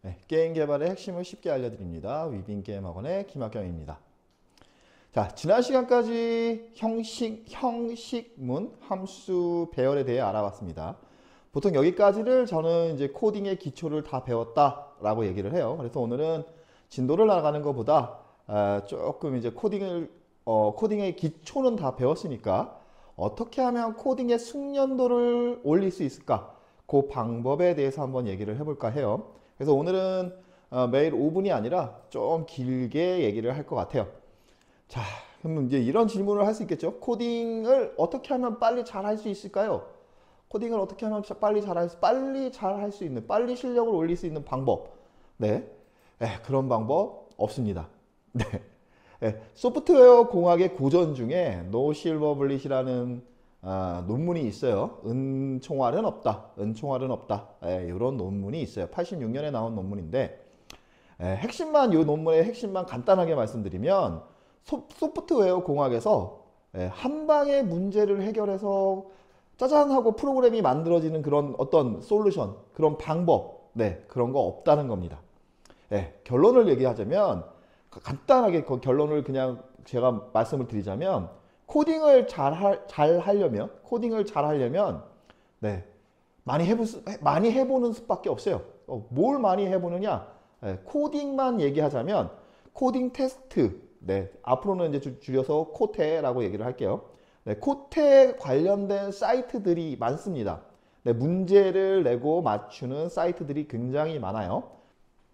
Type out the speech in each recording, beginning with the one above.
네, 게임 개발의 핵심을 쉽게 알려드립니다. 위빙게임학원의 김학경입니다. 자, 지난 시간까지 형식문, 함수 배열에 대해 알아봤습니다. 보통 여기까지를 저는 이제 코딩의 기초를 다 배웠다라고 얘기를 해요. 그래서 오늘은 진도를 나가는 것보다 조금 이제 코딩의 기초는 다 배웠으니까 어떻게 하면 코딩의 숙련도를 올릴 수 있을까? 그 방법에 대해서 한번 얘기를 해볼까 해요. 그래서 오늘은 매일 5분이 아니라 좀 길게 얘기를 할 것 같아요. 자, 그럼 이제 이런 질문을 할 수 있겠죠. 코딩을 어떻게 하면 빨리 잘할 수 있을까요? 코딩을 어떻게 하면 빨리 잘할 수 있는, 빨리 실력을 올릴 수 있는 방법. 네, 그런 방법 없습니다. 네, 소프트웨어 공학의 고전 중에 노 실버블릿이라는 논문이 있어요. 은총알은 없다. 은총알은 없다. 이런 논문이 있어요. 86년에 나온 논문인데 핵심만 이 논문의 핵심만 간단하게 말씀드리면 소프트웨어 공학에서 한 방에 문제를 해결해서 짜잔 하고 프로그램이 만들어지는 그런 어떤 솔루션, 그런 방법, 그런 거 없다는 겁니다. 결론을 얘기하자면 간단하게 그 결론을 그냥 제가 말씀을 드리자면 코딩을 잘 하려면 많이 해보는 수밖에 없어요. 뭘 많이 해보느냐? 코딩만 얘기하자면 코딩 테스트, 앞으로는 이제 줄여서 코테라고 얘기를 할게요. 코테 관련된 사이트들이 많습니다. 문제를 내고 맞추는 사이트들이 굉장히 많아요.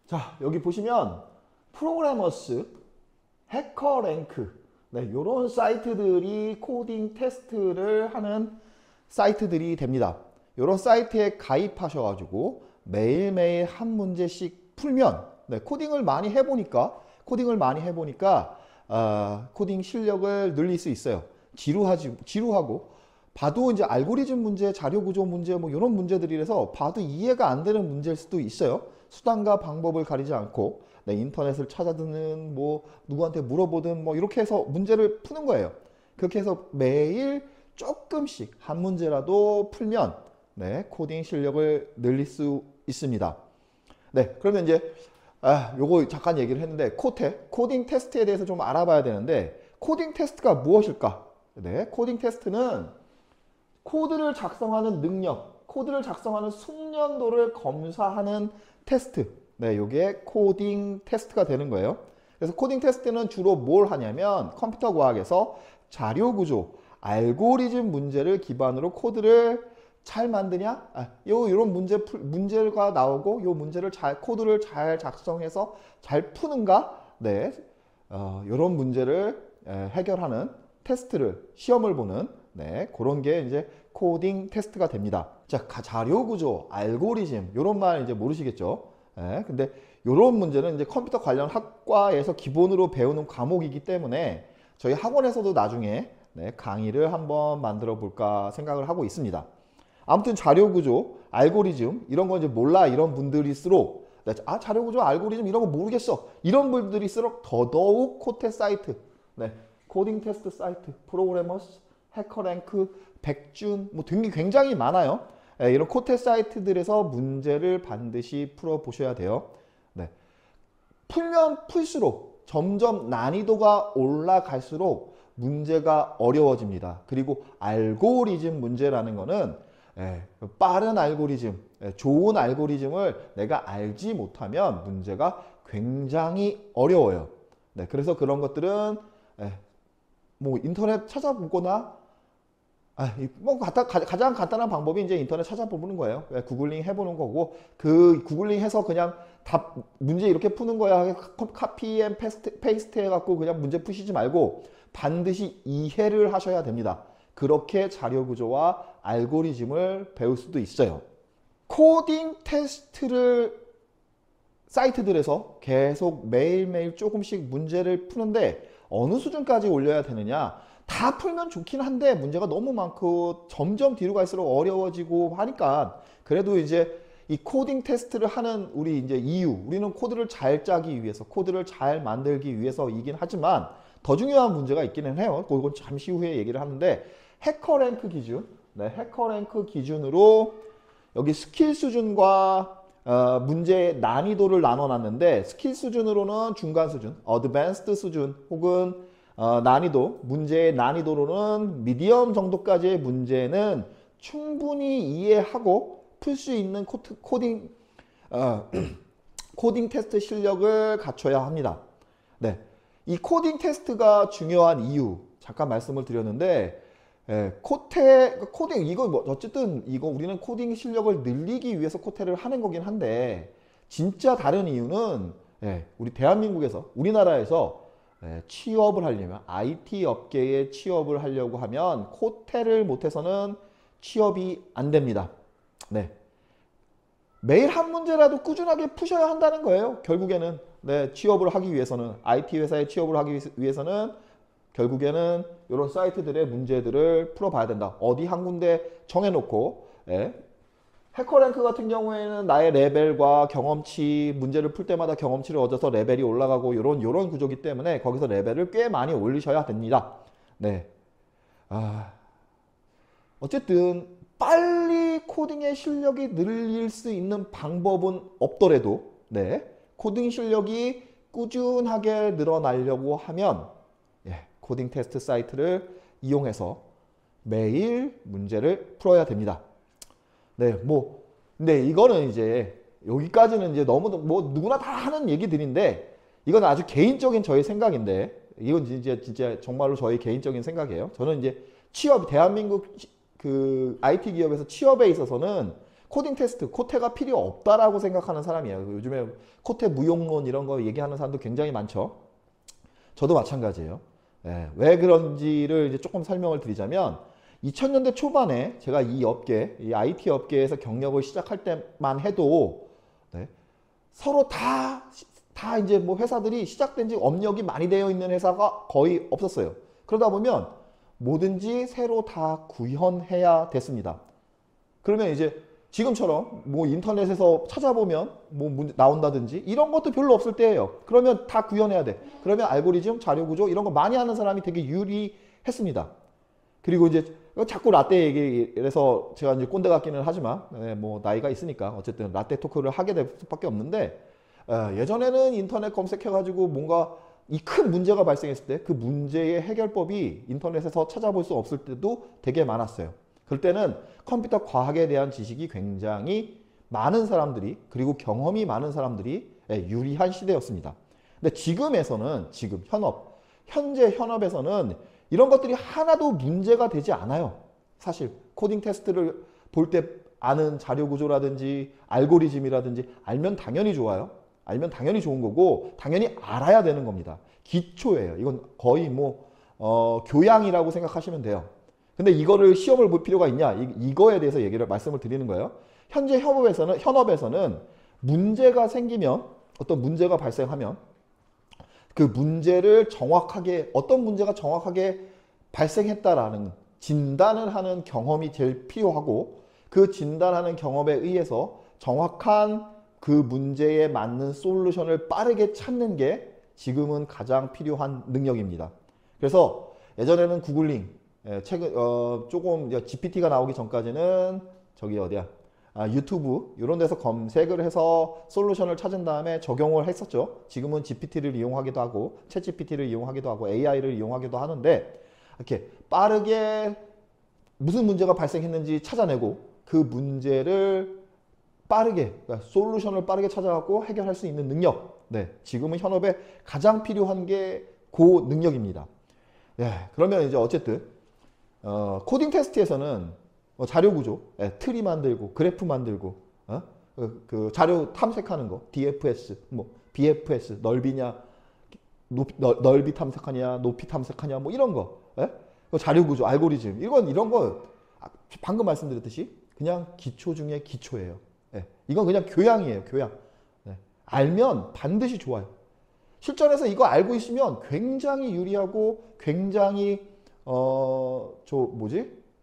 자, 여기 보시면 프로그래머스, 해커랭크, 이런 사이트들이 코딩 테스트를 하는 사이트들이 됩니다. 이런 사이트에 가입하셔가지고 매일매일 한 문제씩 풀면 코딩을 많이 해보니까 코딩 실력을 늘릴 수 있어요. 지루하고 봐도 이제 알고리즘 문제, 자료 구조 문제 뭐 이런 문제들이라서 봐도 이해가 안 되는 문제일 수도 있어요. 수단과 방법을 가리지 않고 인터넷을 찾아드는 뭐 누구한테 물어보든 뭐 이렇게 해서 문제를 푸는 거예요. 그렇게 해서 매일 조금씩 한 문제라도 풀면 코딩 실력을 늘릴 수 있습니다. 그러면 이제 요거 잠깐 얘기를 했는데 코딩 테스트에 대해서 좀 알아봐야 되는데 코딩 테스트가 무엇일까? 코딩 테스트는 코드를 작성하는 능력, 코드를 작성하는 숙련도를 검사하는 테스트. 요게 코딩 테스트가 되는 거예요. 그래서 코딩 테스트는 주로 뭘 하냐면 컴퓨터 과학에서 자료 구조, 알고리즘 문제를 기반으로 코드를 잘 만드냐? 요런 문제가 나오고 요 문제를 코드를 잘 작성해서 잘 푸는가? 요런 문제를 해결하는 테스트를, 시험을 보는 그런 게 이제 코딩 테스트가 됩니다. 자, 자료 구조, 알고리즘 요런 말 이제 모르시겠죠? 근데 요런 문제는 이제 컴퓨터 관련 학과에서 기본으로 배우는 과목이기 때문에 저희 학원에서도 나중에 강의를 한번 만들어 볼까 생각을 하고 있습니다. 아무튼 자료 구조, 알고리즘 이런 거 이제 몰라 이런 분들일수록 자료 구조, 알고리즘 이런 거 모르겠어 이런 분들일수록 더더욱 코테 사이트, 코딩 테스트 사이트, 프로그래머스, 해커랭크, 백준 뭐 굉장히 많아요. 이런 코테 사이트들에서 문제를 반드시 풀어 보셔야 돼요. 풀면 풀수록 점점 난이도가 올라갈수록 문제가 어려워집니다. 그리고 알고리즘 문제라는 거는 빠른 알고리즘, 좋은 알고리즘을 내가 알지 못하면 문제가 굉장히 어려워요. 그래서 그런 것들은 뭐 인터넷 찾아보거나 뭐 가장 간단한 방법이 이제 인터넷 찾아보는 거예요. 구글링 해보는 거고 그 구글링 해서 그냥 답 문제 이렇게 푸는 거야 카피 앤 페이스트 해갖고 그냥 문제 푸시지 말고 반드시 이해를 하셔야 됩니다. 그렇게 자료 구조와 알고리즘을 배울 수도 있어요. 코딩 테스트를 사이트들에서 계속 매일매일 조금씩 문제를 푸는데 어느 수준까지 올려야 되느냐? 다 풀면 좋긴 한데 문제가 너무 많고 점점 뒤로 갈수록 어려워지고 하니까 그래도 이제 이 코딩 테스트를 하는 우리 이제 우리는 코드를 잘 짜기 위해서, 코드를 잘 만들기 위해서이긴 하지만 더 중요한 문제가 있기는 해요. 그건 잠시 후에 얘기를 하는데 해커랭크 기준, 해커랭크 기준으로 여기 스킬 수준과 문제의 난이도를 나눠놨는데 스킬 수준으로는 중간 수준, 어드밴스드 수준 혹은 문제의 난이도로는 미디엄 정도까지의 문제는 충분히 이해하고 풀 수 있는 코딩 테스트 실력을 갖춰야 합니다. 네, 이 코딩 테스트가 중요한 이유 잠깐 말씀을 드렸는데 코딩 이거 뭐 어쨌든 이거 우리는 코딩 실력을 늘리기 위해서 코테를 하는 거긴 한데 진짜 다른 이유는 우리 대한민국에서 우리나라에서 취업을 하려면 IT 업계에 취업을 하려고 하면 코테를 못해서는 취업이 안 됩니다. 네. 매일 한 문제라도 꾸준하게 푸셔야 한다는 거예요. 결국에는 취업을 하기 위해서는 IT 회사에 취업을 하기 위해서는 결국에는 이런 사이트들의 문제들을 풀어봐야 된다. 어디 한 군데 정해놓고 해커랭크 같은 경우에는 나의 레벨과 경험치 문제를 풀 때마다 경험치를 얻어서 레벨이 올라가고 요런 구조기 때문에 거기서 레벨을 꽤 많이 올리셔야 됩니다. 네. 어쨌든 빨리 코딩의 실력이 늘릴 수 있는 방법은 없더라도 코딩 실력이 꾸준하게 늘어나려고 하면 코딩 테스트 사이트를 이용해서 매일 문제를 풀어야 됩니다. 근데 이거는 이제 여기까지는 이제 너무 누구나 다 하는 얘기들인데 이건 아주 개인적인 저의 생각인데 이건 진짜 정말로 저의 개인적인 생각이에요. 저는 이제 대한민국 그 IT 기업에서 취업에 있어서는 코딩 테스트, 코테가 필요 없다라고 생각하는 사람이에요. 요즘에 코테 무용론 이런 거 얘기하는 사람도 굉장히 많죠. 저도 마찬가지예요. 왜 그런지를 이제 조금 설명을 드리자면 2000년대 초반에 제가 이 IT 업계에서 경력을 시작할 때만 해도 서로 다 이제 뭐 회사들이 시작된 지 업력이 많이 되어 있는 회사가 거의 없었어요. 그러다 보면 뭐든지 새로 다 구현해야 됐습니다. 그러면 이제 지금처럼 뭐 인터넷에서 찾아보면 뭐 문제 나온다든지 이런 것도 별로 없을 때예요. 그러면 다 구현해야 돼. 그러면 알고리즘, 자료 구조 이런 거 많이 하는 사람이 되게 유리했습니다. 그리고 이제 자꾸 라떼 얘기해서 제가 이제 꼰대 같기는 하지만 뭐 나이가 있으니까 어쨌든 라떼 토크를 하게 될 수밖에 없는데 예전에는 인터넷 검색해가지고 뭔가 이 큰 문제가 발생했을 때 그 문제의 해결법이 인터넷에서 찾아볼 수 없을 때도 되게 많았어요. 그럴 때는 컴퓨터 과학에 대한 지식이 굉장히 많은 사람들이 그리고 경험이 많은 사람들이 유리한 시대였습니다. 근데 현재 현업에서는 이런 것들이 하나도 문제가 되지 않아요. 사실 코딩 테스트를 볼 때 아는 자료 구조라든지 알고리즘이라든지 알면 당연히 좋아요. 알면 당연히 좋은 거고 당연히 알아야 되는 겁니다. 기초예요. 이건 거의 교양이라고 생각하시면 돼요. 근데 이거를 시험을 볼 필요가 있냐? 이거에 대해서 말씀을 드리는 거예요. 현재 현업에서는 문제가 생기면 어떤 문제가 발생하면 그 문제를 어떤 문제가 정확하게 발생했다라는 진단을 하는 경험이 제일 필요하고 그 진단하는 경험에 의해서 정확한 그 문제에 맞는 솔루션을 빠르게 찾는 게 지금은 가장 필요한 능력입니다. 그래서 예전에는 구글링, 조금 GPT가 나오기 전까지는 유튜브 이런 데서 검색을 해서 솔루션을 찾은 다음에 적용을 했었죠. 지금은 GPT를 이용하기도 하고 챗GPT를 이용하기도 하고 AI를 이용하기도 하는데 이렇게 빠르게 무슨 문제가 발생했는지 찾아내고 그 문제를 솔루션을 빠르게 찾아갖고 해결할 수 있는 능력. 지금은 현업에 가장 필요한 게 그 능력입니다. 그러면 이제 어쨌든 코딩 테스트에서는 자료 구조, 트리 만들고 그래프 만들고 그 자료 탐색하는 거, DFS, BFS, 넓이 탐색하냐, 높이 탐색하냐, 이런 거, 자료 구조, 알고리즘, 이런 거 방금 말씀드렸듯이 그냥 기초 중에 기초예요. 이건 그냥 교양이에요, 교양. 알면 반드시 좋아요. 실전에서 이거 알고 있으면 굉장히 유리하고 굉장히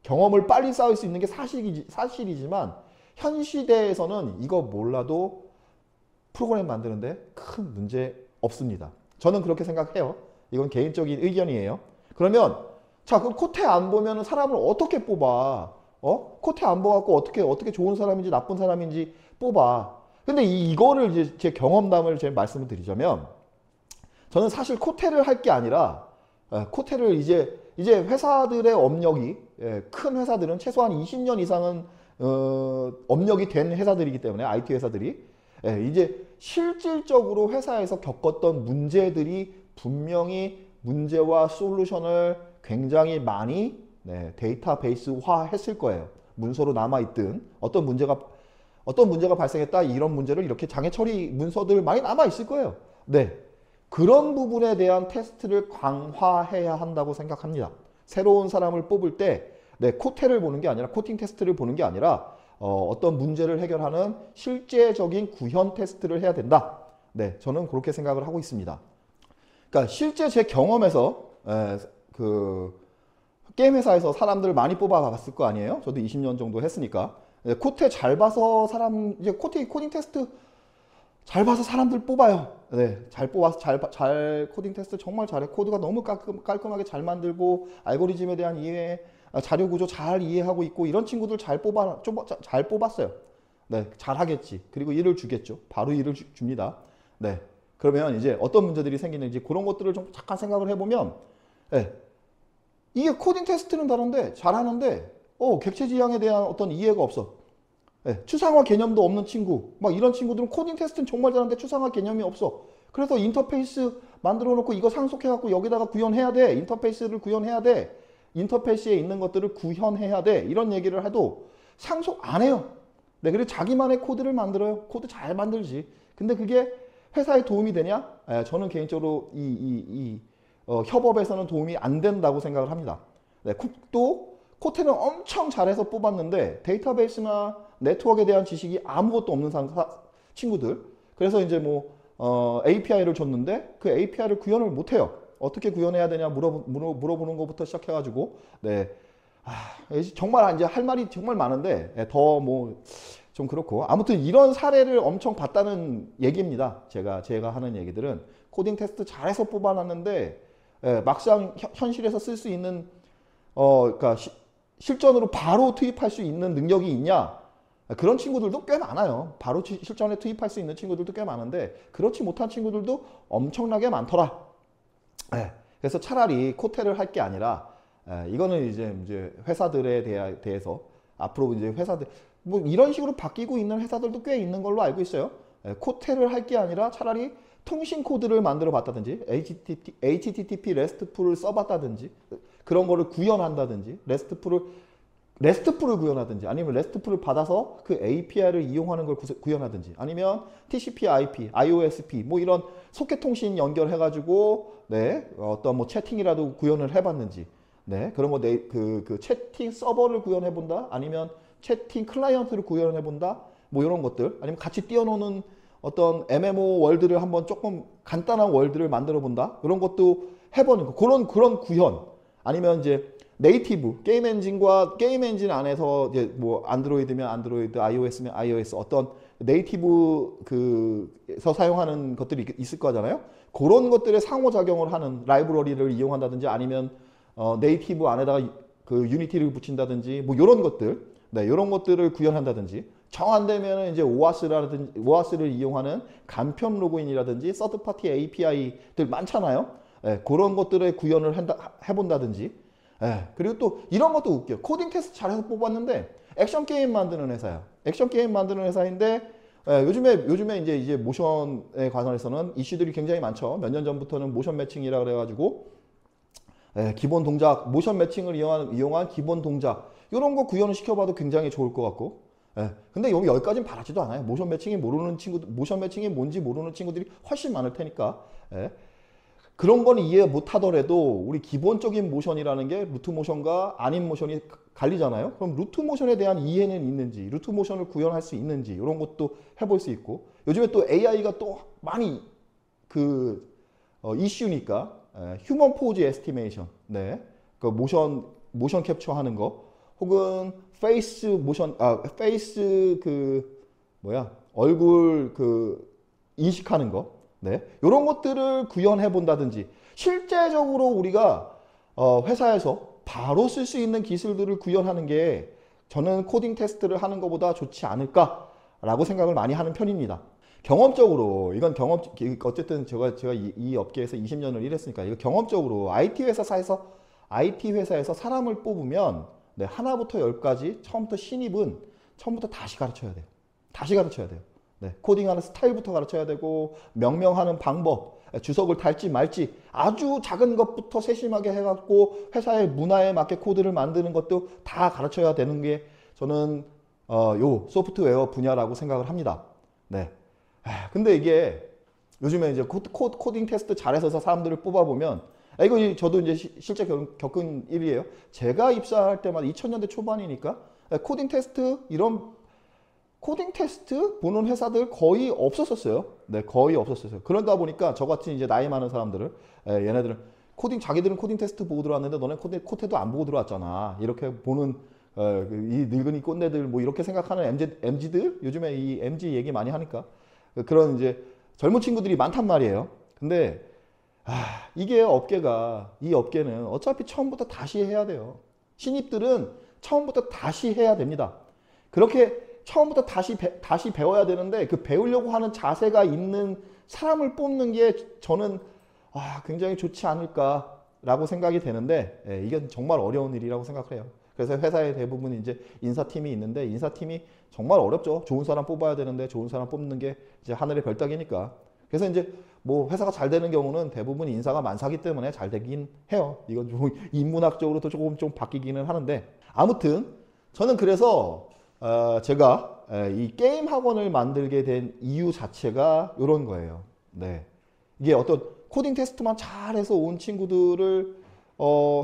경험을 빨리 쌓을 수 있는 게 사실이지만 현 시대에서는 이거 몰라도 프로그램 만드는데 큰 문제 없습니다. 저는 그렇게 생각해요. 이건 개인적인 의견이에요. 그러면 그럼 코테 안 보면 사람을 어떻게 뽑아? 코테 안 봐갖고 어떻게 좋은 사람인지 나쁜 사람인지 뽑아. 근데 이거를 이제 제 경험담을 제 말씀을 드리자면, 저는 사실 코테를 할 게 아니라, 코테를 이제 회사들의 업력이, 큰 회사들은 최소한 20년 이상은 업력이 된 회사들이기 때문에, IT 회사들이 이제 실질적으로 회사에서 겪었던 문제들이 분명히 문제와 솔루션을 굉장히 많이 데이터베이스화 했을 거예요. 문서로 남아있든 어떤 문제가 발생했다, 이런 문제를 이렇게 장애 처리 문서들 많이 남아있을 거예요. 네, 그런 부분에 대한 테스트를 강화해야 한다고 생각합니다. 새로운 사람을 뽑을 때 코테를 보는 게 아니라, 코팅 테스트를 보는 게 아니라 어떤 문제를 해결하는 실제적인 구현 테스트를 해야 된다. 네, 저는 그렇게 생각을 하고 있습니다. 그러니까 실제 제 경험에서 그 게임 회사에서 사람들 많이 뽑아봤을 거 아니에요? 저도 20년 정도 했으니까. 코테 잘 봐서 이제 코딩 테스트 잘 봐서 사람들 뽑아요. 네, 잘 뽑아서 잘 코딩 테스트 정말 잘해. 코드가 너무 깔끔하게 잘 만들고, 알고리즘에 대한 이해, 자료 구조 잘 이해하고 있고, 이런 친구들 잘 뽑았어요. 네, 잘 하겠지. 그리고 일을 주겠죠. 바로 일을 줍니다. 네, 그러면 이제 어떤 문제들이 생기는지 그런 것들을 좀 잠깐 생각을 해보면, 네, 이게 코딩 테스트는 다른데 잘하는데 객체 지향에 대한 어떤 이해가 없어. 추상화 개념도 없는 친구, 막 이런 친구들은 코딩 테스트는 정말 잘하는데 추상화 개념이 없어. 그래서 인터페이스 만들어 놓고 이거 상속해 갖고 여기다가 구현해야 돼. 인터페이스를 구현해야 돼. 인터페이스에 있는 것들을 구현해야 돼. 이런 얘기를 해도 상속 안 해요. 네, 그리고 자기만의 코드를 만들어요. 코드 잘 만들지. 근데 그게 회사에 도움이 되냐? 저는 개인적으로 협업에서는 도움이 안 된다고 생각을 합니다. 네, 또 코테는 엄청 잘해서 뽑았는데 데이터베이스나 네트워크에 대한 지식이 아무것도 없는 친구들. 그래서 이제 API를 줬는데 그 API를 구현을 못해요. 어떻게 구현해야 되냐 물어보는 것부터 시작해가지고, 네, 정말 이제 할 말이 정말 많은데 더 좀 그렇고, 아무튼 이런 사례를 엄청 봤다는 얘기입니다. 제가 하는 얘기들은 코딩 테스트 잘해서 뽑아놨는데 막상 현실에서 쓸 수 있는 그러니까 실전으로 바로 투입할 수 있는 능력이 있냐? 그런 친구들도 꽤 많아요. 바로 실전에 투입할 수 있는 친구들도 꽤 많은데 그렇지 못한 친구들도 엄청나게 많더라. 그래서 차라리 코테를 할 게 아니라, 이거는 이제 회사들에 대해서 앞으로 이제 회사들 이런 식으로 바뀌고 있는 회사들도 꽤 있는 걸로 알고 있어요. 코테를 할 게 아니라 차라리 통신 코드를 만들어 봤다든지, HTTP REST풀을 써봤다든지, 그런 거를 구현한다든지, REST풀을 구현하든지, 아니면 REST풀을 받아서 그 API를 이용하는 걸 구현하든지, 아니면 TCP/IP, IOSP 이런 소켓 통신 연결해가지고 어떤 채팅이라도 구현을 해봤는지, 그런 거 그 채팅 서버를 구현해본다, 아니면 채팅 클라이언트를 구현해본다, 이런 것들, 아니면 같이 띄워놓는 어떤 MMO 월드를 한번 조금 간단한 월드를 만들어 본다, 이런 것도 해보는 거, 그런 구현, 아니면 이제 네이티브 게임 엔진 안에서 이제 안드로이드면 안드로이드, iOS면 iOS, 어떤 네이티브 그서 사용하는 것들이 있을 거잖아요. 그런 것들의 상호작용을 하는 라이브러리를 이용한다든지, 아니면 네이티브 안에다가 그 유니티를 붙인다든지, 이런 것들, 이런 것들을 구현한다든지, 정 안 되면 이제 오아스를 이용하는 간편 로그인이라든지 서드 파티 API들 많잖아요. 그런 것들의 구현을 해본다든지. 그리고 또 이런 것도 웃겨요. 코딩 테스트 잘해서 뽑았는데 액션 게임 만드는 회사야. 액션 게임 만드는 회사인데 요즘에 이제 모션에 관해서는 이슈들이 굉장히 많죠. 몇 년 전부터는 모션 매칭이라 그래가지고 기본 동작, 모션 매칭을 이용한 기본 동작, 이런 거 구현을 시켜봐도 굉장히 좋을 것 같고. 근데 여기까지는 바라지도 않아요. 모션 매칭이 뭔지 모르는 친구들이 훨씬 많을 테니까. 그런 건 이해 못 하더라도 우리 기본적인 모션이라는 게 루트 모션과 아닌 모션이 갈리잖아요. 그럼 루트 모션에 대한 이해는 있는지, 루트 모션을 구현할 수 있는지, 이런 것도 해볼 수 있고, 요즘에 또 AI가 또 많이 이슈니까, 휴먼 포즈 에스티메이션, 그 모션 캡처하는 거, 혹은 얼굴 인식하는 거, 이런 것들을 구현해 본다든지, 실제적으로 우리가 회사에서 바로 쓸 수 있는 기술들을 구현하는 게 저는 코딩 테스트를 하는 것보다 좋지 않을까 라고 생각을 많이 하는 편입니다. 경험적으로 이건 어쨌든 제가 이 업계에서 20년을 일했으니까 이거 경험적으로 IT 회사에서 사람을 뽑으면 네, 하나부터 열까지 처음부터 신입은 처음부터 다시 가르쳐야 돼요. 다시 가르쳐야 돼요. 네, 코딩하는 스타일부터 가르쳐야 되고 명명하는 방법, 주석을 달지 말지 아주 작은 것부터 세심하게 해갖고 회사의 문화에 맞게 코드를 만드는 것도 다 가르쳐야 되는 게 저는 요 소프트웨어 분야라고 생각을 합니다. 네. 근데 이게 요즘에 이제 코딩 테스트 잘해서 사람들을 뽑아보면 이거 저도 이제 실제 겪은 일이에요. 제가 입사할 때마다 2000년대 초반이니까 코딩 테스트 보는 회사들 거의 없었었어요. 네, 거의 없었어요. 그러다 보니까 저같이 이제 나이 많은 사람들을 얘네들은 자기들은 코딩 테스트 보고 들어왔는데 너네 코테도 안 보고 들어왔잖아. 이렇게 보는 이 늙은이 꼰대들 뭐 이렇게 생각하는 MZ들 요즘에 이 MZ 얘기 많이 하니까 그런 이제 젊은 친구들이 많단 말이에요. 근데 이 업계는 어차피 처음부터 다시 해야 돼요. 신입들은 처음부터 다시 해야 됩니다. 그렇게 처음부터 다시 배워야 되는데 그 배우려고 하는 자세가 있는 사람을 뽑는 게 저는 굉장히 좋지 않을까라고 생각이 되는데 이게 정말 어려운 일이라고 생각을 해요. 그래서 회사의 대부분 이제 인사팀이 있는데 인사팀이 정말 어렵죠. 좋은 사람 뽑아야 되는데 좋은 사람 뽑는 게 이제 하늘의 별따기니까. 그래서 이제 뭐 회사가 잘 되는 경우는 대부분 인사가 많사기 때문에 잘 되긴 해요. 이건 좀 인문학적으로도 좀 바뀌기는 하는데 아무튼 저는 그래서 제가 이 게임 학원을 만들게 된 이유 자체가 이런 거예요. 네. 이게 어떤 코딩 테스트만 잘해서 온 친구들을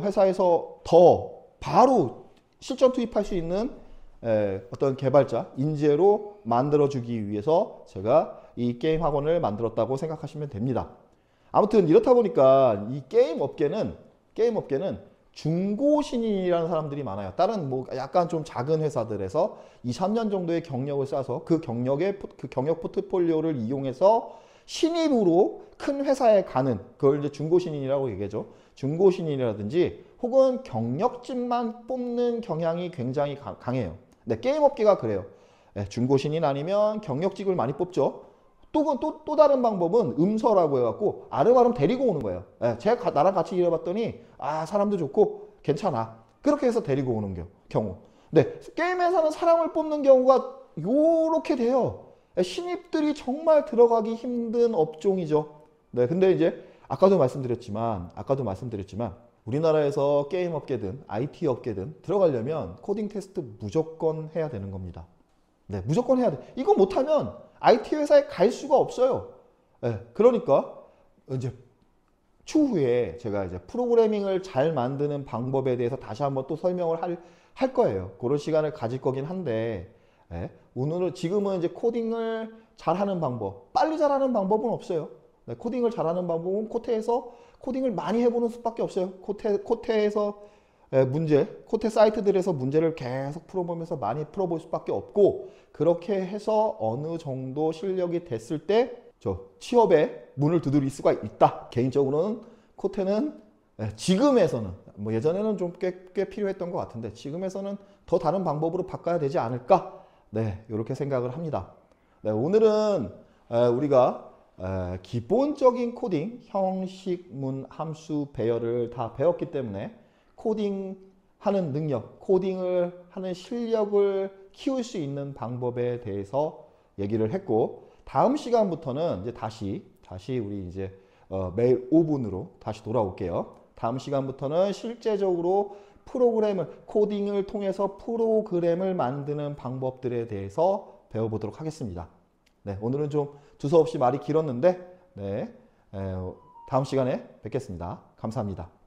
회사에서 더 바로 실전 투입할 수 있는 어떤 개발자, 인재로 만들어주기 위해서 제가 이 게임 학원을 만들었다고 생각하시면 됩니다. 아무튼 이렇다 보니까 이 게임 업계는 중고신인이라는 사람들이 많아요. 다른 뭐 약간 좀 작은 회사들에서 2, 3년 정도의 경력을 쌓아서 그 경력 포트폴리오를 이용해서 신입으로 큰 회사에 가는 그걸 이제 중고신인이라고 얘기하죠. 중고신인이라든지 혹은 경력직만 뽑는 경향이 굉장히 강해요. 네, 게임 업계가 그래요. 네, 중고신인 아니면 경력직을 많이 뽑죠. 또 다른 방법은 음서라고 해갖고 아름아름 데리고 오는 거예요. 네, 제가 나랑 같이 일해봤더니 사람도 좋고 괜찮아. 그렇게 해서 데리고 오는 경우. 네, 게임 회사는 사람을 뽑는 경우가 요렇게 돼요. 네, 신입들이 정말 들어가기 힘든 업종이죠. 네, 근데 이제 아까도 말씀드렸지만 우리나라에서 게임 업계든 IT 업계든 들어가려면 코딩 테스트 무조건 해야 되는 겁니다. 네, 무조건 해야 돼. 이거 못하면 IT 회사에 갈 수가 없어요. 네, 그러니까 이제 추후에 제가 이제 프로그래밍을 잘 만드는 방법에 대해서 다시 한번 또 설명을 할 거예요. 그런 시간을 가질 거긴 한데 지금은 이제 코딩을 잘하는 방법, 빨리 잘하는 방법은 없어요. 네, 코딩을 잘하는 방법은 코테에서 코딩을 많이 해보는 수밖에 없어요. 코테에서 코테 사이트들에서 문제를 계속 풀어보면서 많이 풀어볼 수밖에 없고 그렇게 해서 어느 정도 실력이 됐을 때 취업의 문을 두드릴 수가 있다. 개인적으로는 코테는 지금에서는 뭐 예전에는 좀 꽤 필요했던 것 같은데 지금에서는 더 다른 방법으로 바꿔야 되지 않을까? 네, 이렇게 생각을 합니다. 네, 오늘은 우리가 기본적인 코딩, 형식문, 함수, 배열을 다 배웠기 때문에 코딩하는 능력, 코딩을 하는 실력을 키울 수 있는 방법에 대해서 얘기를 했고 다음 시간부터는 이제 다시 우리 이제 매일 5분으로 다시 돌아올게요. 다음 시간부터는 실제적으로 코딩을 통해서 프로그램을 만드는 방법들에 대해서 배워보도록 하겠습니다. 네, 오늘은 좀 두서없이 말이 길었는데 다음 시간에 뵙겠습니다. 감사합니다.